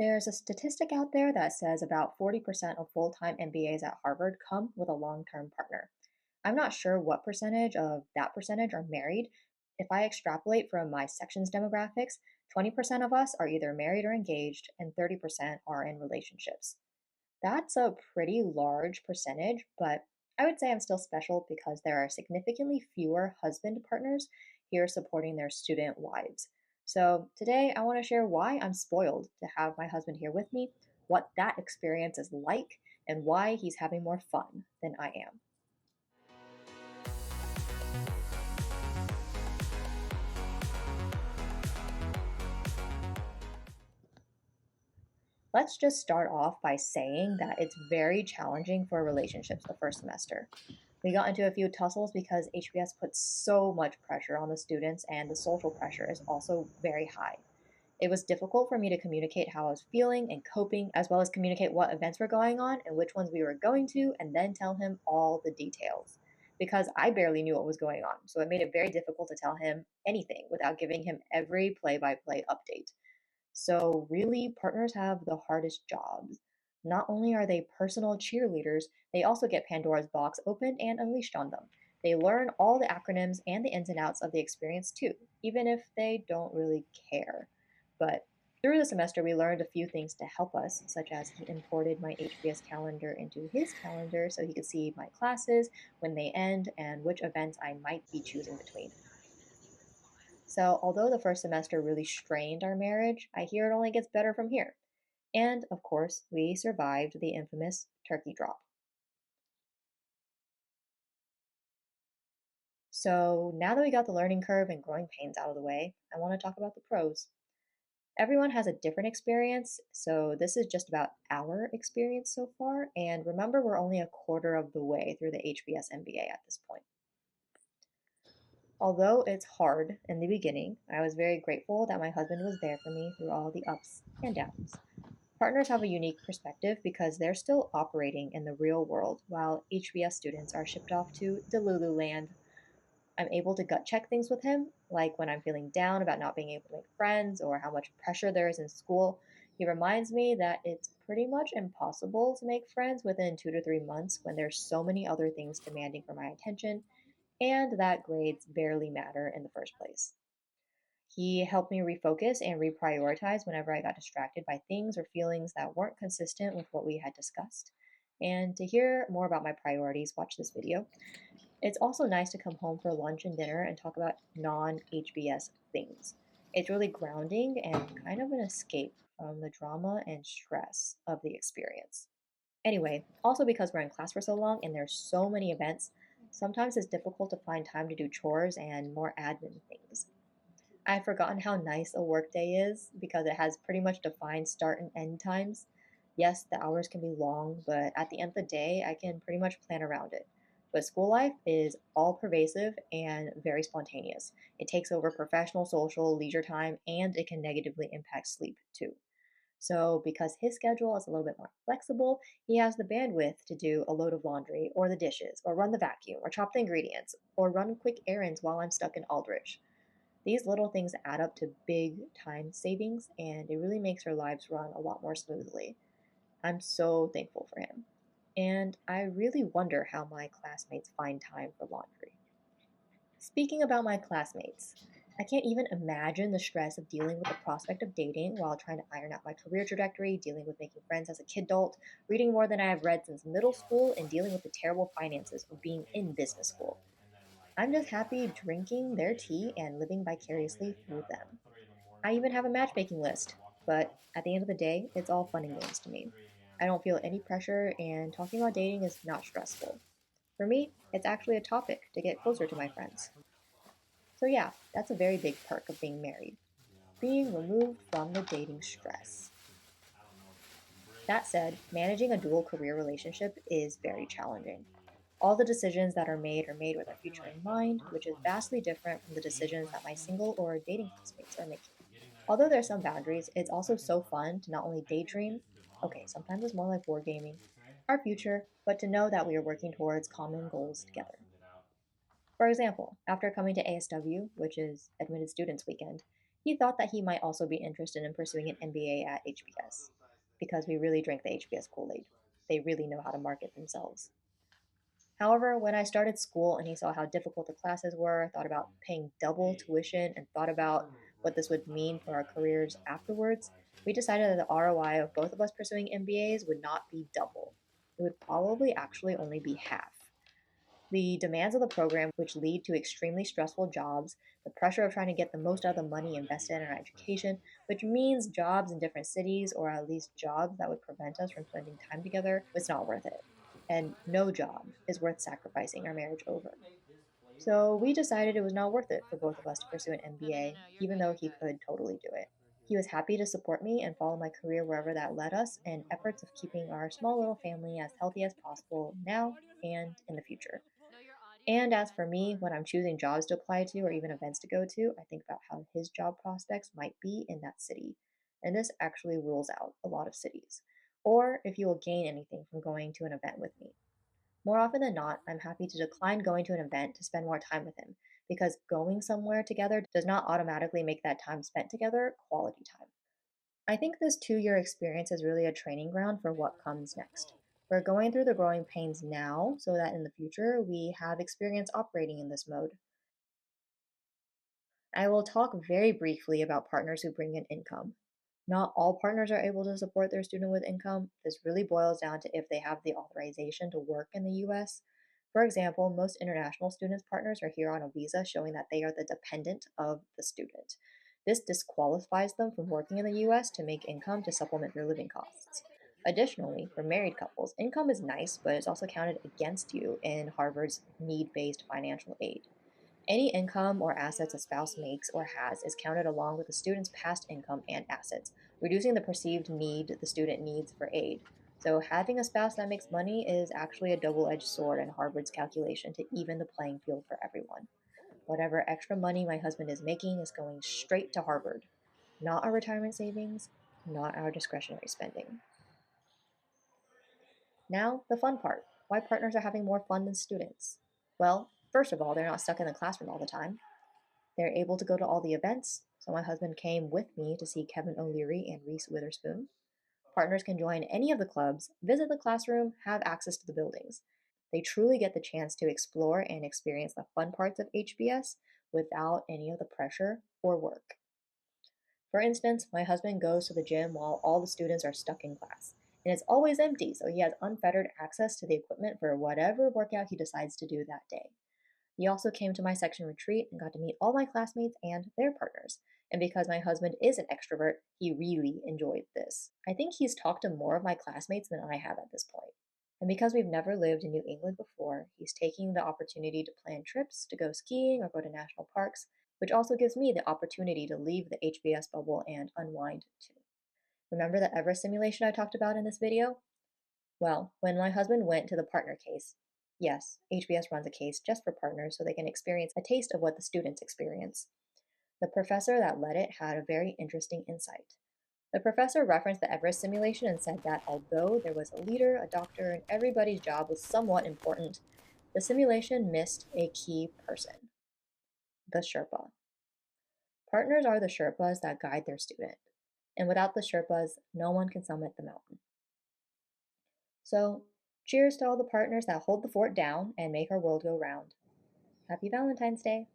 There's a statistic out there that says about 40% of full time MBAs at Harvard come with a long term partner. I'm not sure what percentage of that percentage are married. If I extrapolate from my section's demographics, 20% of us are either married or engaged, and 30% are in relationships. That's a pretty large percentage, but I would say I'm still special because there are significantly fewer husband partners here supporting their student wives. So today I want to share why I'm spoiled to have my husband here with me, what that experience is like, and why he's having more fun than I am. Let's just start off by saying that it's very challenging for relationships the first semester. We got into a few tussles because HBS puts so much pressure on the students, and the social pressure is also very high. It was difficult for me to communicate how I was feeling and coping, as well as communicate what events were going on and which ones we were going to, and then tell him all the details. Because I barely knew what was going on, so it made it very difficult to tell him anything without giving him every play by play update. So, really, partners have the hardest jobs. Not only are they personal cheerleaders, they also get Pandora's box opened and unleashed on them. They learn all the acronyms and the ins and outs of the experience too, even if they don't really care. But through the semester, we learned a few things to help us, such as he imported my HBS calendar into his calendar so he could see my classes, when they end, and which events I might be choosing between. So, although the first semester really strained our marriage, I hear it only gets better from here. And, of course, we survived the infamous turkey drop. So, now that we got the learning curve and growing pains out of the way, I want to talk about the pros. Everyone has a different experience, so this is just about our experience so far. And remember, we're only a quarter of the way through the HBS MBA at this point. Although it's hard in the beginning, I was very grateful that my husband was there for me through all the ups and downs. Partners have a unique perspective because they're still operating in the real world while HBS students are shipped off to Delulu land. I'm able to gut check things with him, like when I'm feeling down about not being able to make friends or how much pressure there is in school. He reminds me that it's pretty much impossible to make friends within 2 to 3 months when there's so many other things demanding for my attention, and that grades barely matter in the first place. He helped me refocus and reprioritize whenever I got distracted by things or feelings that weren't consistent with what we had discussed. And to hear more about my priorities, watch this video. It's also nice to come home for lunch and dinner and talk about non HBS things. It's really grounding and kind of an escape from the drama and stress of the experience. Anyway, also because we're in class for so long and there's so many events, sometimes it's difficult to find time to do chores and more admin things. I've forgotten how nice a workday is because it has pretty much defined start and end times. Yes, the hours can be long, but at the end of the day, I can pretty much plan around it. But school life is all pervasive and very spontaneous. It takes over professional, social, leisure time, and it can negatively impact sleep too. So, because his schedule is a little bit more flexible, he has the bandwidth to do a load of laundry, or the dishes, or run the vacuum, or chop the ingredients, or run quick errands while I'm stuck in Aldrich. These little things add up to big time savings, and it really makes our lives run a lot more smoothly. I'm so thankful for him. And I really wonder how my classmates find time for laundry. Speaking about my classmates, I can't even imagine the stress of dealing with the prospect of dating while trying to iron out my career trajectory, dealing with making friends as a kidult, reading more than I have read since middle school, and dealing with the terrible finances of being in business school. I'm just happy drinking their tea and living vicariously through them. I even have a matchmaking list, but at the end of the day, it's all fun and games to me. I don't feel any pressure, and talking about dating is not stressful. For me, it's actually a topic to get closer to my friends. So, yeah, that's a very big perk of being married, being removed from the dating stress. That said, managing a dual career relationship is very challenging. All the decisions that are made with our future in mind, which is vastly different from the decisions that my single or dating classmates are making. Although there are some boundaries, it's also so fun to not only daydream, okay, sometimes it's more like wargaming, our future, but to know that we are working towards common goals together. For example, after coming to ASW, which is Admitted Students Weekend, He thought that he might also be interested in pursuing an MBA at HBS because we really drink the HBS Kool Aid. They really know how to market themselves. However, when I started school and he saw how difficult the classes were, thought about paying double tuition, and thought about what this would mean for our careers afterwards, we decided that the ROI of both of us pursuing MBAs would not be double. It would probably actually only be half. The demands of the program, which lead to extremely stressful jobs, the pressure of trying to get the most out of the money invested in our education, which means jobs in different cities, or at least jobs that would prevent us from spending time together, was not worth it. And no job is worth sacrificing our marriage over. So we decided it was not worth it for both of us to pursue an No, no, no, MBA, no. You're even good. though You're he good. could totally do it. He was happy to support me and follow my career wherever that led us in efforts of keeping our small little family as healthy as possible now and in the future. No, your audio is And the as for best me, part. when I'm choosing jobs to apply to or even events to go to, I think about how his job prospects might be in that city. And this actually rules out a lot of cities. Or if he will gain anything from going to an event with me. More often than not, I'm happy to decline going to an event to spend more time with him, because going somewhere together does not automatically make that time spent together quality time. I think this 2-year experience is really a training ground for what comes next. We're going through the growing pains now so that in the future we have experience operating in this mode. I will talk very briefly about partners who bring in income. Not all partners are able to support their student with income. This really boils down to if they have the authorization to work in the US. For example, most international students' partners are here on a visa showing that they are the dependent of the student. This disqualifies them from working in the US to make income to supplement their living costs. Additionally, for married couples, income is nice, but it's also counted against you in Harvard's need based financial aid. Any income or assets a spouse makes or has is counted along with the student's past income and assets, reducing the perceived need the student needs for aid. So, having a spouse that makes money is actually a double edged sword in Harvard's calculation to even the playing field for everyone. Whatever extra money my husband is making is going straight to Harvard, not our retirement savings, not our discretionary spending. Now, the fun part, why partners are having more fun than students. Well, first of all, they're not stuck in the classroom all the time. They're able to go to all the events, so my husband came with me to see Kevin O'Leary and Reese Witherspoon. Partners can join any of the clubs, visit the classroom, have access to the buildings. They truly get the chance to explore and experience the fun parts of HBS without any of the pressure or work. For instance, my husband goes to the gym while all the students are stuck in class, and it's always empty, so he has unfettered access to the equipment for whatever workout he decides to do that day. He also came to my section retreat and got to meet all my classmates and their partners. And because my husband is an extrovert, he really enjoyed this. I think he's talked to more of my classmates than I have at this point. And because we've never lived in New England before, he's taking the opportunity to plan trips to go skiing or go to national parks, which also gives me the opportunity to leave the HBS bubble and unwind too. Remember the Everest simulation I talked about in this video? Well, when my husband went to the partner case, yes, HBS runs a case just for partners so they can experience a taste of what the students experience. The professor that led it had a very interesting insight. The professor referenced the Everest simulation and said that although there was a leader, a doctor, and everybody's job was somewhat important, the simulation missed a key person, the Sherpa. Partners are the Sherpas that guide their student, and without the Sherpas, no one can summit the mountain. So, cheers to all the partners that hold the fort down and make our world go round. Happy Valentine's Day!